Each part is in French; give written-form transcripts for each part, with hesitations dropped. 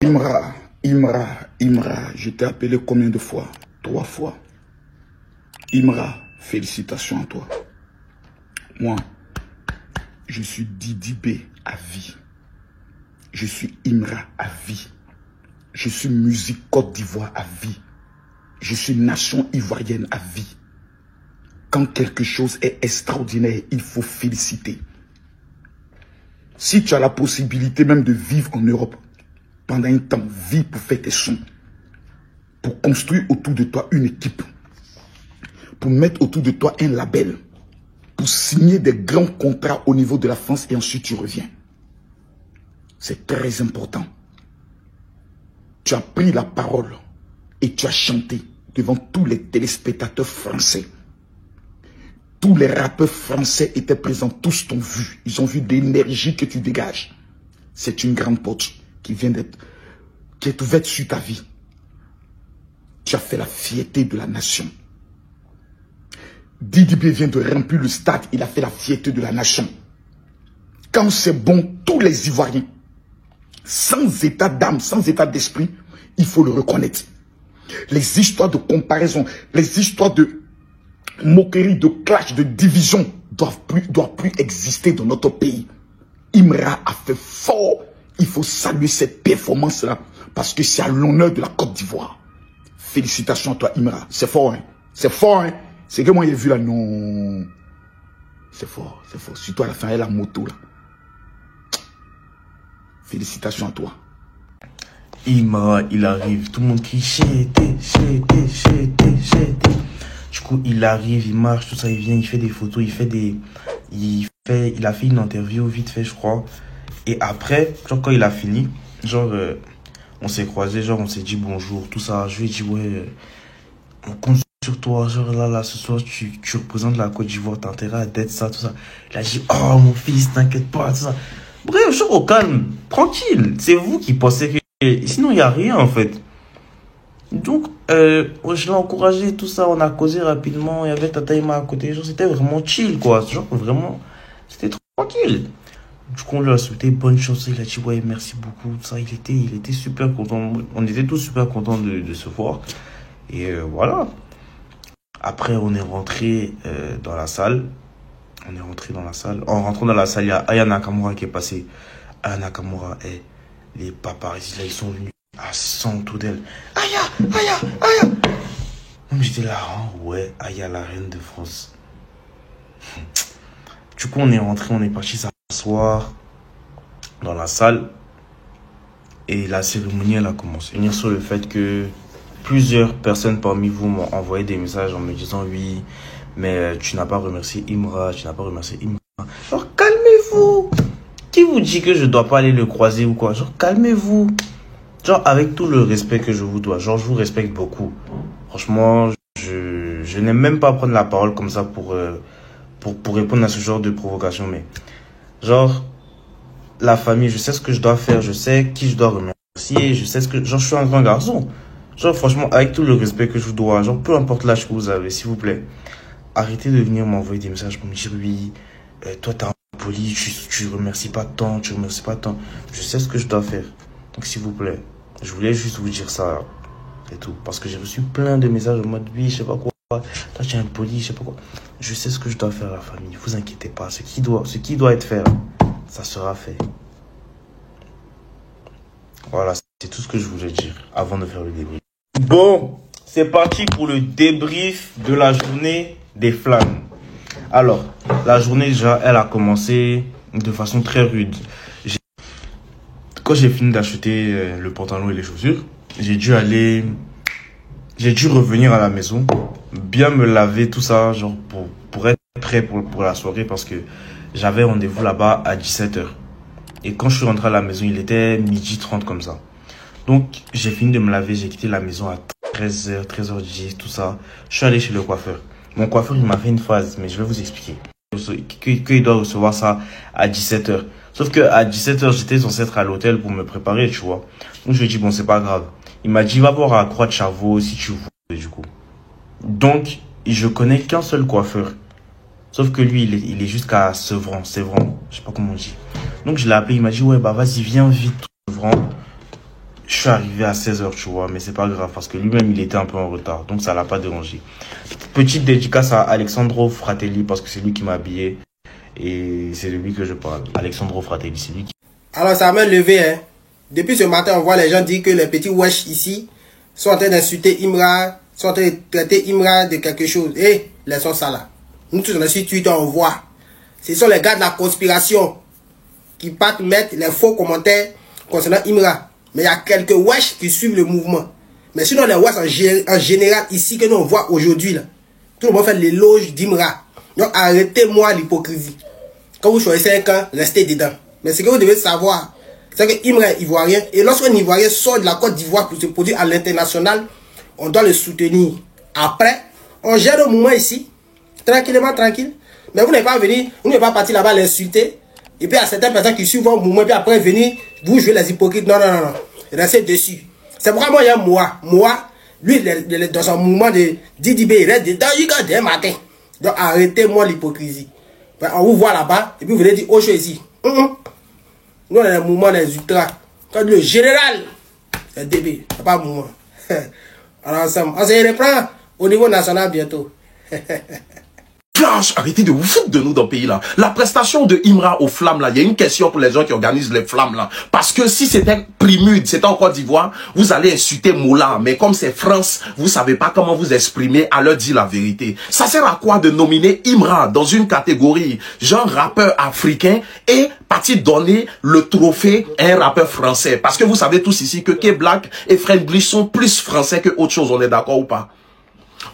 Imra, Imra, Imra, je t'ai appelé combien de fois? 3 fois. Imra, félicitations à toi. Moi, je suis Didi B à vie. Je suis Imra à vie. Je suis musique Côte d'Ivoire à vie. Je suis nation ivoirienne à vie. Quand quelque chose est extraordinaire, il faut féliciter. Si tu as la possibilité même de vivre en Europe, pendant un temps, vis pour faire tes sons. Pour construire autour de toi une équipe. Pour mettre autour de toi un label. Pour signer des grands contrats au niveau de la France et ensuite tu reviens. C'est très important. Tu as pris la parole et tu as chanté devant tous les téléspectateurs français. Tous les rappeurs français étaient présents, tous t'ont vu. Ils ont vu l'énergie que tu dégages. C'est une grande porte qui vient d'être, qui est ouverte sur ta vie. Tu as fait la fierté de la nation. Didi B vient de remplir le stade, il a fait la fierté de la nation. Quand c'est bon, tous les Ivoiriens, sans état d'âme, sans état d'esprit, il faut le reconnaître. Les histoires de comparaison, les histoires de moquerie, de clash, de division doivent plus exister dans notre pays. Imra a fait fort. Il faut saluer cette performance-là parce que c'est à l'honneur de la Côte d'Ivoire. Félicitations à toi, Imra. C'est fort, hein? C'est fort, hein? C'est que moi, j'ai vu là, non. C'est fort, c'est fort. Surtout à la fin, il y a la moto, là. Félicitations à toi. Imra, il arrive. Tout le monde crie chété, chété, chété, chété. Du coup, il arrive, il marche, tout ça, il vient, il fait des photos, il a fait une interview vite fait, je crois. Et après, genre quand il a fini, genre, on s'est croisés, genre, on s'est dit bonjour, tout ça. Je lui ai dit, ouais, on compte sur toi, genre là, ce soir, tu représentes la Côte d'Ivoire, t'as intérêt à d'être ça, tout ça. Il a dit, oh, mon fils, t'inquiète pas, tout ça. Bref, genre, au calme, tranquille. C'est vous qui pensez que... Sinon, il n'y a rien, en fait. Donc, je l'ai encouragé, tout ça, on a causé rapidement, il y avait Tata Ima à côté, genre, c'était vraiment chill, quoi. Genre, vraiment, c'était tranquille. Du coup, on lui a souhaité bonne chance. Il a dit, ouais, merci beaucoup. Ça, il était super content. On était tous super contents de se voir. Et voilà. Après, on est rentré dans la salle. On est rentré dans la salle. En rentrant dans la salle, il y a Aya Nakamura qui est passé. Aya Nakamura, les paparazzis, là, ils sont venus à 100 autour d'elle. Aya. Donc, j'étais là, hein, ouais, Aya, la reine de France. Du coup, on est rentré, on est parti s'asseoir dans la salle et la cérémonie, elle a commencé. Venir sur le fait que plusieurs personnes parmi vous m'ont envoyé des messages en me disant oui, mais tu n'as pas remercié Imra, Genre, calmez-vous. Qui vous dit que je dois pas aller le croiser ou quoi? Genre, calmez-vous. Genre, avec tout le respect que je vous dois. Genre, je vous respecte beaucoup. Franchement, je n'aime même pas prendre la parole comme ça pour répondre à ce genre de provocation, mais genre, la famille, je sais ce que je dois faire, je sais qui je dois remercier, je sais ce que... Genre, je suis un grand garçon. Genre, franchement, avec tout le respect que je vous dois, genre, peu importe l'âge que vous avez, s'il vous plaît, arrêtez de venir m'envoyer des messages pour me dire, oui, toi, t'es impoli, tu remercies pas tant, Je sais ce que je dois faire. Donc, s'il vous plaît, je voulais juste vous dire ça, c'est tout. Parce que j'ai reçu plein de messages en mode, oui, je sais pas quoi. Toi, tu es impoli, je sais pas quoi. Je sais ce que je dois faire à la famille. Vous inquiétez pas. Ce qui doit être fait, ça sera fait. Voilà, c'est tout ce que je voulais dire avant de faire le débrief. Bon, c'est parti pour le débrief de la journée des flammes. Alors, la journée déjà, elle a commencé de façon très rude. Quand j'ai fini d'acheter le pantalon et les chaussures, j'ai dû revenir à la maison, bien me laver, tout ça, genre pour être prêt pour la soirée parce que j'avais rendez-vous là-bas à 17h. Et quand je suis rentré à la maison, il était 12h30 comme ça. Donc, j'ai fini de me laver, j'ai quitté la maison à 13h, 13h10, tout ça. Je suis allé chez le coiffeur. Mon coiffeur, il m'a fait une phase, mais je vais vous expliquer. Qu'il doit recevoir ça à 17h. Sauf que à 17h, j'étais censé être à l'hôtel pour me préparer, tu vois. Donc, je lui ai dit, bon, c'est pas grave. Il m'a dit, va voir à Croix de Chavaux si tu veux, du coup. Donc, je connais qu'un seul coiffeur. Sauf que lui, il est jusqu'à Sevran, je sais pas comment on dit. Donc, je l'ai appelé, il m'a dit, ouais, bah, vas-y, viens vite, Sevran. Je suis arrivé à 16 h, tu vois, mais c'est pas grave parce que lui-même, il était un peu en retard. Donc, ça l'a pas dérangé. Petite dédicace à Alessandro Fratelli parce que c'est lui qui m'a habillé. Et c'est de lui que je parle. Alessandro Fratelli, c'est lui qui... Alors, ça m'a levé, hein. Depuis ce matin, on voit les gens dire que les petits wesh ici sont en train d'insulter Imra, sont en train de traiter Imra de quelque chose. Eh, laissons ça là. Nous tous, on a sur Twitter, on voit. Ce sont les gars de la conspiration qui partent mettre les faux commentaires concernant Imra. Mais il y a quelques wesh qui suivent le mouvement. Mais sinon, les wesh en général ici que nous on voit aujourd'hui, là, tout le monde fait l'éloge d'Imra. Donc arrêtez-moi l'hypocrisie. Quand vous choisissez un camp, restez dedans. Mais ce que vous devez savoir, c'est que Imra est ivoirien. Et lorsqu'un Ivoirien sort de la Côte d'Ivoire pour se produire à l'international, on doit le soutenir. Après, on gère le mouvement ici, tranquillement, tranquille. Mais vous n'êtes pas venu, vous n'êtes pas parti là-bas l'insulter. Et puis il y a certaines personnes qui suivent vos mouvements, puis après venir, vous jouez les hypocrites. Non, non, non, non. Restez dessus. C'est pourquoi moi, il y a moi, lui, dans son mouvement de Didibé, il reste dedans, il regarde dès matin. Donc arrêtez-moi l'hypocrisie. On vous voit là-bas, et puis vous venez dire, oh, je suis ici. Nous, on a un mouvement des ultras. Quand le général, c'est débile, c'est pas un mouvement. Alors ensemble, on se reprend au niveau national bientôt. Flash, arrêtez de vous foutre de nous dans le pays là. La prestation de Imra aux flammes là, il y a une question pour les gens qui organisent les flammes là. Parce que si c'était Primude, c'était en Côte d'Ivoire, vous allez insulter Moula. Mais comme c'est France, vous savez pas comment vous exprimer, à leur dire la vérité. Ça sert à quoi de nominer Imra dans une catégorie genre rappeur africain et partir donner le trophée à un rappeur français? Parce que vous savez tous ici que K-Black et Friendly sont plus français que autre chose, on est d'accord ou pas?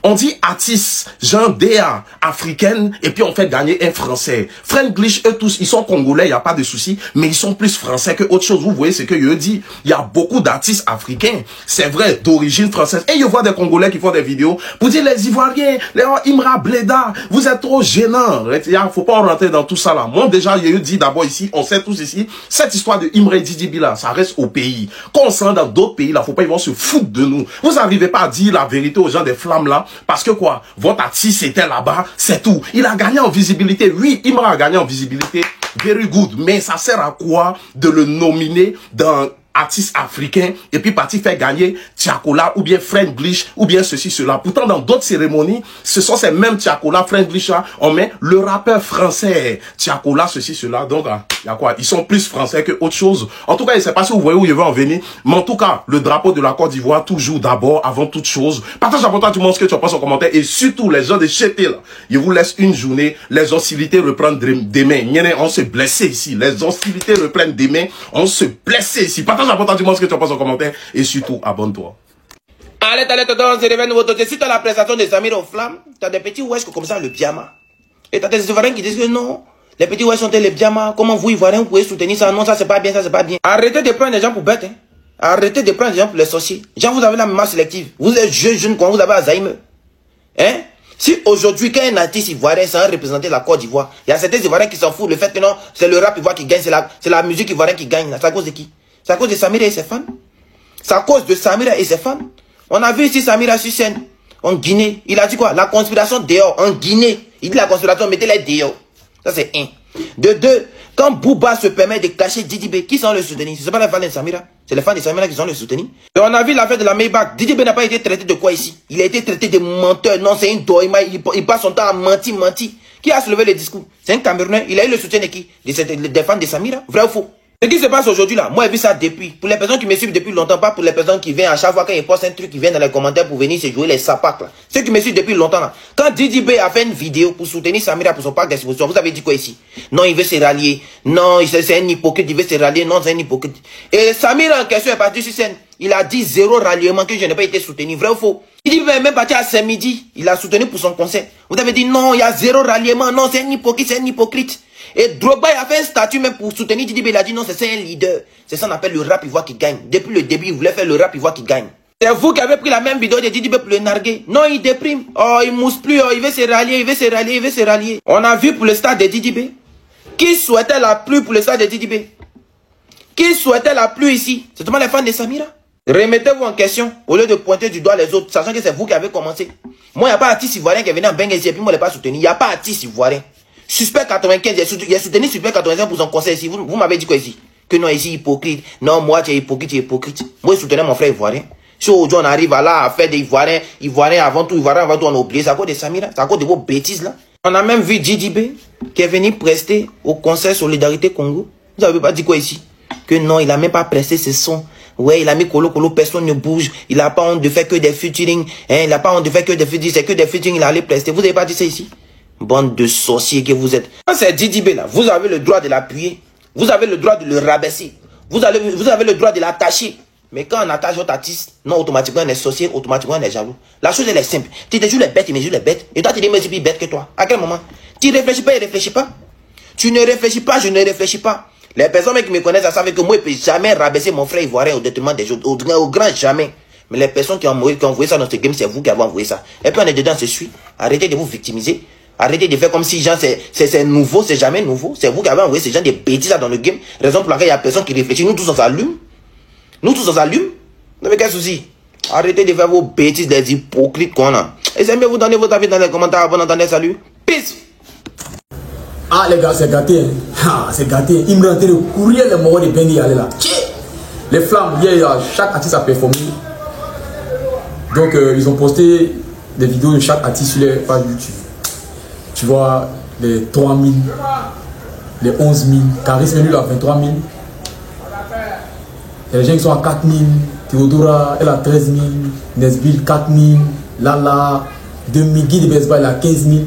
On dit artiste, genre DA africaine, et puis on fait gagner un français. Friendglish, eux tous, ils sont congolais, il n'y a pas de souci, mais ils sont plus français que autre chose. Vous voyez ce que je dis. Il y a beaucoup d'artistes africains, c'est vrai, d'origine française. Et je vois des Congolais qui font des vidéos pour dire les Ivoiriens, les Imra Bleda, vous êtes trop gênants. Il faut pas rentrer dans tout ça là. Moi déjà, je dit d'abord ici, on sait tous ici, cette histoire de Imra et Didi là, ça reste au pays. Quand on se rend dans d'autres pays là, faut pas, ils vont se foutre de nous. Vous n'arrivez pas à dire la vérité aux gens des flammes là. Parce que quoi, votre artiste était là-bas, c'est tout. Il a gagné en visibilité. Oui, Imra a gagné en visibilité. Very good. Mais ça sert à quoi de le nominer dans artiste africain et puis partir faire gagner Tiakola ou bien Friendglish ou bien ceci, cela. Pourtant, dans d'autres cérémonies, ce sont ces mêmes Tiakola, Friendglish là, on met le rappeur français, Tiakola, ceci, cela. Donc, il y a quoi? Ils sont plus français que autre chose. En tout cas, je ne sais pas si vous voyez où je vais en venir, mais en tout cas, le drapeau de la Côte d'Ivoire, toujours d'abord, avant toute chose. Partage à toi tout le monde ce que tu en penses en commentaire et surtout les gens de Chété là. Je vous laisse une journée, les hostilités reprennent demain. On se blesse ici. Les hostilités reprennent demain. On se blesse ici. Partage à toi tout le monde ce que tu en penses en commentaire et surtout, abonne-toi. Allez, on se réveille nouveau dossier. Si tu as la prestation de Samir aux flammes, tu as des petits wesh comme ça, le pyjama. Et tu as des Ivoiriens qui disent que non, les petits wesh sont les pyjamas. Comment vous, Ivoiriens, vous pouvez soutenir ça? Non, ça c'est pas bien, ça c'est pas bien. Arrêtez de prendre des gens pour bêtes. Hein. Arrêtez de prendre des gens pour les sorciers. Gens, vous avez la mémoire sélective. Vous êtes jeunes quand vous avez Alzheimer. Hein? Si aujourd'hui, quand un artiste ivoirien s'en représenter la Côte d'Ivoire, il y a certains Ivoiriens qui s'en foutent. Le fait que non, c'est le rap ivoirien qui gagne, c'est la musique ivoirienne qui gagne. C'est à cause de qui? C'est à cause de Samira et ses fans. C'est à cause de Samira et ses fans. On a vu ici Samira sur scène, en Guinée. Il a dit quoi? La conspiration dehors, en Guinée. Il dit la conspiration, mettez-les dehors. Ça c'est un. De deux, quand Booba se permet de cacher Didibé, qui sont le soutenir? Ce ne sont pas les fans de Samira. C'est les fans de Samira qui sont le soutenir. Et on a vu l'affaire de la Maybach. Didibé n'a pas été traité de quoi ici? Il a été traité de menteur. Non, c'est une doima. Il passe son temps à mentir. Qui a soulevé le discours? C'est un Camerounais. Il a eu le soutien de qui? Des fans de Samira. Vrai ou faux? Ce qui se passe aujourd'hui là, moi j'ai vu ça depuis. Pour les personnes qui me suivent depuis longtemps, pas pour les personnes qui viennent à chaque fois quand ils postent un truc, qui viennent dans les commentaires pour venir se jouer les sapacs là. Ceux qui me suivent depuis longtemps là. Quand Didi B a fait une vidéo pour soutenir Samira pour son parc d'exposition, vous avez dit quoi ici? Non, il veut se rallier. Non, c'est un hypocrite, il veut se rallier. Non, c'est un hypocrite. Et Samira en question est parti sur scène. Il a dit 0 ralliement, que je n'ai pas été soutenu. Vrai ou faux? Il dit même parti à Saint-Midi. Il a soutenu pour son concert. Vous avez dit non, il y a 0 ralliement. Non, c'est un hypocrite, c'est un hypocrite. Et Drogba a fait un statut même pour soutenir Didi B. Il a dit non, c'est un leader. C'est ça qu'on appelle le rap ivoire qui gagne. Depuis le début, il voulait faire le rap ivoire qui gagne. C'est vous qui avez pris la même vidéo de Didi B pour le narguer. Non, il déprime. Oh, il mousse plus. Oh, il veut se rallier, il veut se rallier, il veut se rallier. On a vu pour le stade de Didi B. Qui souhaitait la pluie pour le stade de Didi B? Qui souhaitait la pluie ici? C'est seulement les fans de Samira. Remettez-vous en question au lieu de pointer du doigt les autres, sachant que c'est vous qui avez commencé. Moi, il n'y a pas d'artiste ivoirien qui est venu en Benguesi et puis moi, je ne l'ai pas soutenu. Il n'y a pas d'artiste ivoirien. Suspect 95, il a soutenu Suspect 95 pour son conseil ici. Vous m'avez dit quoi ici? Que non, ici, hypocrite. Non, moi, tu es hypocrite, tu es hypocrite. Moi, je soutenais mon frère ivoirien. Si aujourd'hui, on arrive à là, à faire des Ivoiriens avant tout, on a oublié. C'est à cause de Samira. C'est à cause de vos bêtises, là. On a même vu JDB, qui est venu prester au Conseil Solidarité Congo. Vous n'avez pas dit quoi ici? Que non, il n'a même pas presté ses sons. Ouais, il a mis Colo, personne ne bouge. Il n'a pas honte de faire que des featuring. Hein, il n'a pas honte de faire que des featuring. C'est que des featuring, il allait prester. Vous n'avez pas dit ça ici? Bande de sorciers que vous êtes. Quand c'est JDB là, vous avez le droit de l'appuyer. Vous avez le droit de le rabaisser. Vous avez le droit de l'attacher. Mais quand on attache votre artiste, non, automatiquement on est sorcier, automatiquement on est jaloux. La chose elle est simple. Tu te joues les bêtes, il me joue les bêtes. Et toi tu dis, mais c'est plus bête que toi. À quel moment? Tu ne réfléchis pas, il ne réfléchit pas. Tu ne réfléchis pas, je ne réfléchis pas. Les personnes qui me connaissent, elles savent que moi, je ne peux jamais rabaisser mon frère ivoirien au détriment des autres. Au grand jamais. Mais les personnes qui ont envoyé ça dans ce game, c'est vous qui avez envoyé ça. Et puis on est dedans, c'est suit. Arrêtez de vous victimiser. Arrêtez de faire comme si gens c'est nouveau, c'est jamais nouveau. C'est vous qui avez envoyé ces gens des bêtises là dans le game. Raison pour laquelle il n'y a personne qui réfléchit. Nous tous on s'allume. Nous tous on s'allume. Vous n'avez quel souci? Arrêtez de faire vos bêtises, des hypocrites qu'on a. Et c'est mieux vous donner votre avis dans les commentaires avant d'entendre salut. Peace. Ah les gars, c'est gâté. Ah, c'est gâté. Ils me rentrent le courrier, les morts de Benny aller là. Les flammes, chaque artiste a performé. Donc ils ont posté des vidéos de chaque artiste sur les pages YouTube. Tu vois, les 3 000, les 11 000, Charisme lui a 23 000. Il y a des gens qui sont à 4 000, Théodora, elle a 13 000, Nesbill 4 000, Lala 2 000, Guy de Besba, il a 15 000,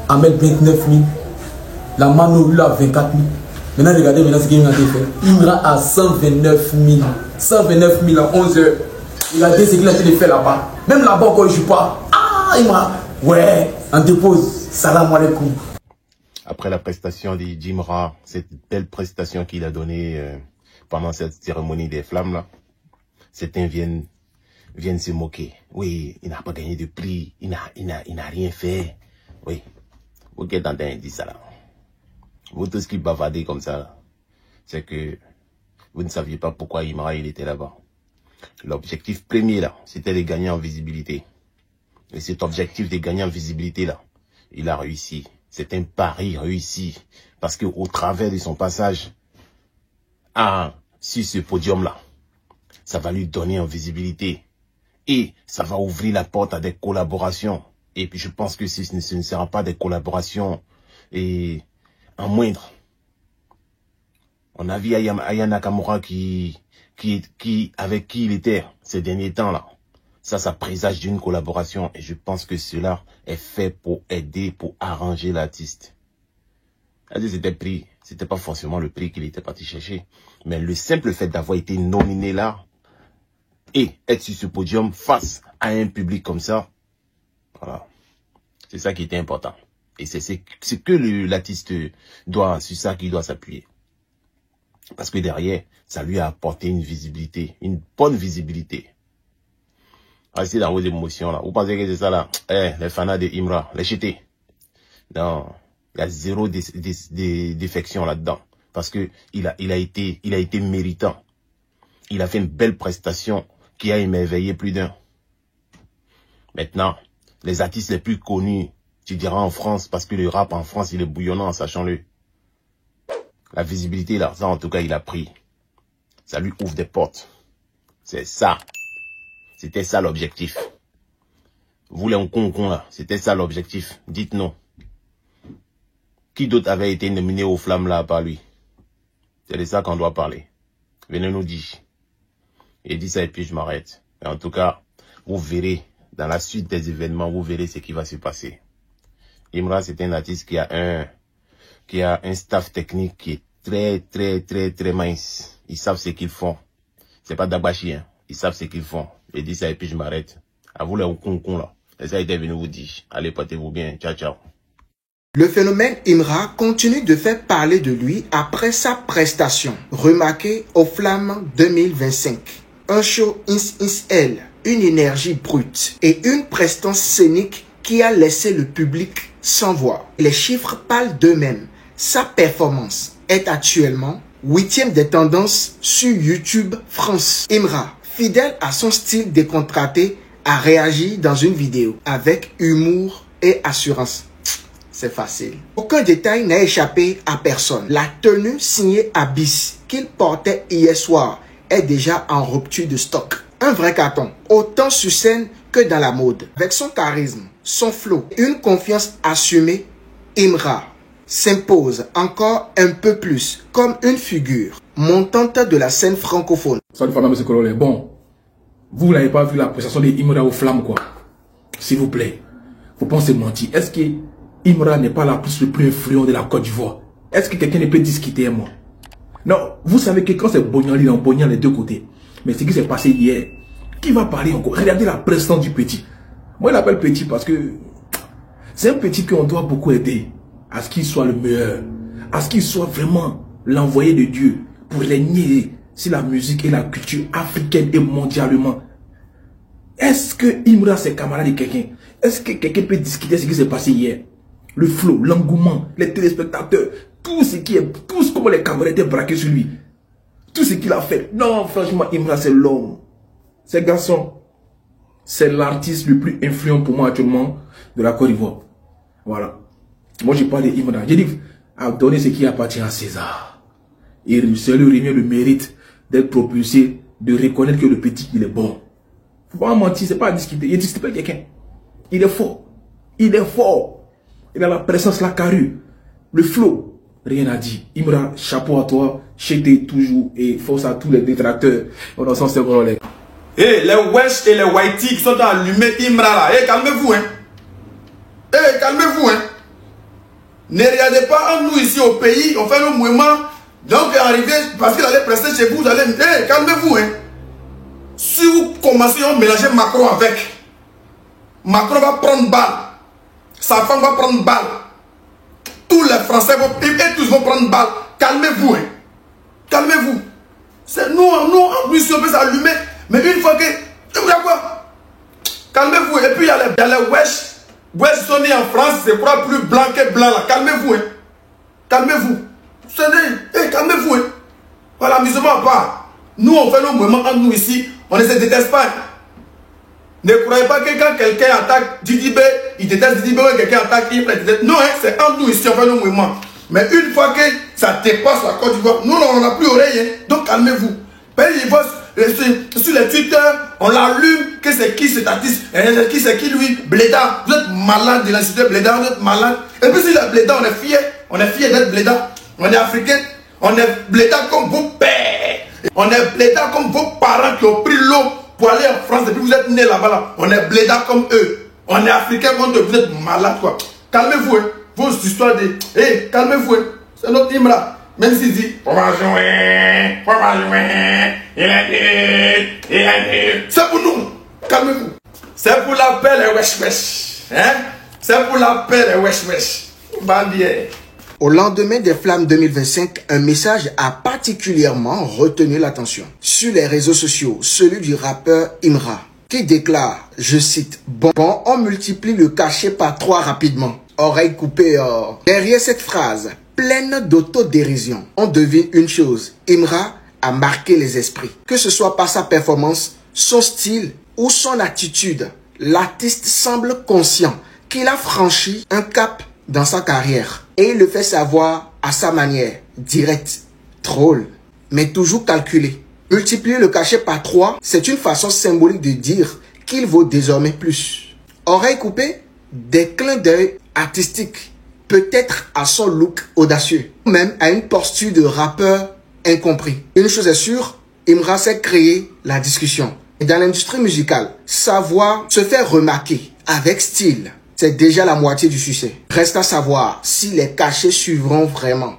Amel 29 000, la Mano lui a 24 000. Maintenant, regardez maintenant ce qu'il a fait. Imra à 129 000, 129 000 en 11 heures. Regardez ce qu'il a fait là-bas. Même là-bas, quand il ne joue pas, ah, Imra, ouais, on dépose. Salam alaikum. Après la prestation de Jimra, cette belle prestation qu'il a donnée pendant cette cérémonie des flammes là, certains viennent se moquer. Oui, il n'a pas gagné de prix, il n'a rien fait. Oui, vous qui êtes en train de dire ça là. Vous tous qui bavardez comme ça, c'est que vous ne saviez pas pourquoi Imra il était là-bas. L'objectif premier là, c'était de gagner en visibilité. Et cet objectif de gagner en visibilité là, il a réussi. C'est un pari réussi. Parce que au travers de son passage sur ce podium-là, ça va lui donner en visibilité. Et ça va ouvrir la porte à des collaborations. Et puis je pense que ce ne sera pas des collaborations en moindre. On a vu Aya Nakamura avec qui il était ces derniers temps-là. Ça présage d'une collaboration et je pense que cela est fait pour aider, pour arranger l'artiste. C'était pas forcément le prix qu'il était parti chercher, mais le simple fait d'avoir été nominé là et être sur ce podium face à un public comme ça, voilà, c'est ça qui était important. Et c'est ce que l'artiste doit, sur ça qu'il doit s'appuyer. Parce que derrière, ça lui a apporté une visibilité, une bonne visibilité. Restez dans vos émotions là. Vous pensez que c'est ça là? Les fanats de Imra, les jetés. Non, il y a zéro défection là-dedans. Parce que il a été méritant. Il a fait une belle prestation qui a émerveillé plus d'un. Maintenant, les artistes les plus connus, tu diras en France, parce que le rap en France, il est bouillonnant, sachant-le. La visibilité là, ça en tout cas, il a pris. Ça lui ouvre des portes. C'est ça. C'était ça l'objectif. Vous les con là, c'était ça l'objectif. Dites non. Qui d'autre avait été nominé aux flammes là par lui? C'est de ça qu'on doit parler. Venez nous dire. Et dit ça et puis je m'arrête. En tout cas, vous verrez, dans la suite des événements, vous verrez ce qui va se passer. Imra, c'est un artiste qui a un staff technique qui est très mince. Ils savent ce qu'ils font. C'est pas Dabashi, hein. Ils savent ce qu'ils font. Et dit ça et puis je m'arrête. À vous les con là. Et ça a été venu vous dire. Allez, portez-vous bien. Ciao, ciao. Le phénomène Imra continue de faire parler de lui après sa prestation. Remarquez aux Flammes 2025. Un show ins une énergie brute et une prestance scénique qui a laissé le public sans voix. Les chiffres parlent d'eux-mêmes. Sa performance est actuellement 8e des tendances sur YouTube France. Imra, fidèle à son style décontracté, a réagi dans une vidéo avec humour et assurance. c'est facile. Aucun détail n'a échappé à personne. La tenue signée Abyss qu'il portait hier soir est déjà en rupture de stock. Un vrai carton, autant sur scène que dans la mode. Avec son charisme, son flow, une confiance assumée, Imra s'impose encore un peu plus comme une figure montante de la scène francophone. Salut Fana, M. Cololé. Bon, vous n'avez pas vu la prestation d'Imra aux flammes, quoi. S'il vous plaît, faut pas se mentir. Est-ce que Imra n'est pas l'artiste le plus influent de la Côte d'Ivoire? Est-ce que quelqu'un ne peut discuter, moi? Non, vous savez que quand c'est Bognan, il est en Bognan les deux côtés. Mais ce qui s'est passé hier, qui va parler encore? Regardez la prestance du petit. Moi, je l'appelle petit parce que c'est un petit qu'on doit beaucoup aider à ce qu'il soit le meilleur, à ce qu'il soit vraiment l'envoyé de Dieu pour régner sur la musique et la culture africaine et mondialement. Est-ce que Imra, c'est camarade de quelqu'un? Est-ce que quelqu'un peut discuter ce qui s'est passé hier? Le flow, l'engouement, les téléspectateurs, tout ce qui est, tout ce comment les camarades étaient braqués sur lui. Tout ce qu'il a fait. Non, franchement, Imra, c'est l'homme. C'est garçon. C'est l'artiste le plus influent pour moi actuellement de la Côte d'Ivoire. Voilà. Moi, je parle d'Imra. J'ai dit à donner ce qui appartient à César. Et c'est le revient le mérite d'être propulsé, de reconnaître que le petit, il est bon. Faut pas mentir, c'est pas à discuter. Il ne discute pas quelqu'un. Il est fort. Il est fort. Il a la présence, la carrure, le flow. Rien à dire. Imra, chapeau à toi. Chété toujours. Et force à tous les détracteurs. On en sent ce qu'on les. Eh, les Wesh et les Whitey qui sont allumés Imra là. Eh, calmez-vous, hein. Eh, calmez-vous, hein. Ne regardez pas en nous ici au pays, on fait le mouvement. Donc, arrivé, parce qu'il allait prester chez vous, vous allez. Eh, calmez-vous, hein. Si vous commencez à mélanger Macron avec, Macron va prendre balle. Sa femme va prendre balle. Tous les Français vont, et tous vont prendre balle. Calmez-vous, hein. Calmez-vous. C'est nous, en plus, on peut s'allumer. Mais une fois que. Vous savez quoi? Calmez-vous. Et puis, il y a les Wesh. Wesh sont nés en France, c'est quoi plus blanc que blanc là. Calmez-vous, hein. Calmez-vous. Hey, calmez-vous, hein. Voilà, amusement à part. Nous, on fait nos mouvements entre nous ici. On ne se déteste pas. Ne croyez pas que quand quelqu'un attaque Didibé, il déteste Didibé, ou quelqu'un attaque Ibra, il déteste. Non, hein, c'est entre nous ici, on fait nos mouvements. Mais une fois que ça dépasse la Côte d'Ivoire, nous, on n'a plus oreille. Hein. Donc, calmez-vous. Il va sur les Twitter, on l'allume, que c'est qui cet artiste, c'est qui lui, Bléda. Vous êtes malade de l'institut Bléda, vous êtes malade. Et puis, si la Bléda, on est fiers d'être Bléda. On est africain, on est Bléda comme vos pères. On est Bléda comme vos parents qui ont pris l'eau pour aller en France et puis vous êtes nés là-bas. Là. On est Bléda comme eux. On est africain comme eux. Vous êtes malades quoi. Calmez-vous, hein. Vos histoires de. Hé, calmez-vous, hein. C'est notre Imra. Même s'il dit, on va jouer, c'est pour nous. Calmez-vous. C'est pour la paix, les wesh-wesh. Hein? C'est pour la paix, les wesh-wesh. Bandier. Au lendemain des Flammes 2025, un message a particulièrement retenu l'attention. Sur les réseaux sociaux, celui du rappeur Imra, qui déclare, je cite, « Bon, on multiplie le cachet par 3 rapidement. » Oreille coupée. Derrière cette phrase, pleine d'autodérision, on devine une chose. Imra a marqué les esprits. Que ce soit par sa performance, son style ou son attitude, l'artiste semble conscient qu'il a franchi un cap dans sa carrière. Et il le fait savoir à sa manière, directe, drôle, mais toujours calculée. Multiplier le cachet par 3, c'est une façon symbolique de dire qu'il vaut désormais plus. Oreille coupée, des clins d'œil artistiques, peut-être à son look audacieux, même à une posture de rappeur incompris. Une chose est sûre, Imra sait créer la discussion. Et dans l'industrie musicale, savoir se faire remarquer avec style, c'est déjà la moitié du succès. Reste à savoir si les cachets suivront vraiment.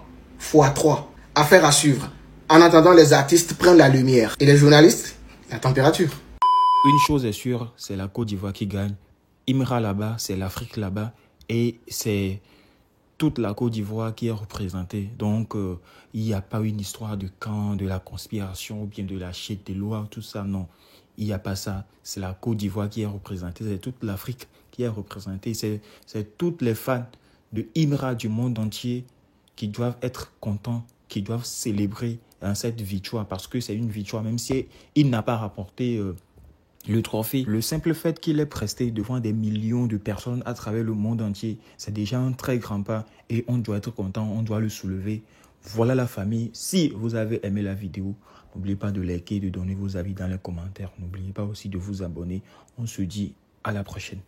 x3. Affaire à suivre. En attendant, les artistes prennent la lumière. Et les journalistes, la température. Une chose est sûre, c'est la Côte d'Ivoire qui gagne. Imra là-bas, c'est l'Afrique là-bas. Et c'est toute la Côte d'Ivoire qui est représentée. Donc, il n'y a pas une histoire de camp, de la conspiration, ou bien de la chute des lois, tout ça, non. Il n'y a pas ça. C'est la Côte d'Ivoire qui est représentée. C'est toute l'Afrique qui est représentée. C'est toutes les fans de Imra du monde entier qui doivent être contents, qui doivent célébrer cette victoire. Parce que c'est une victoire, même si il n'a pas rapporté Le trophée, le simple fait qu'il est presté devant des millions de personnes à travers le monde entier, c'est déjà un très grand pas et on doit être content, on doit le soulever. Voilà la famille. Si vous avez aimé la vidéo, n'oubliez pas de liker, de donner vos avis dans les commentaires. N'oubliez pas aussi de vous abonner. On se dit à la prochaine.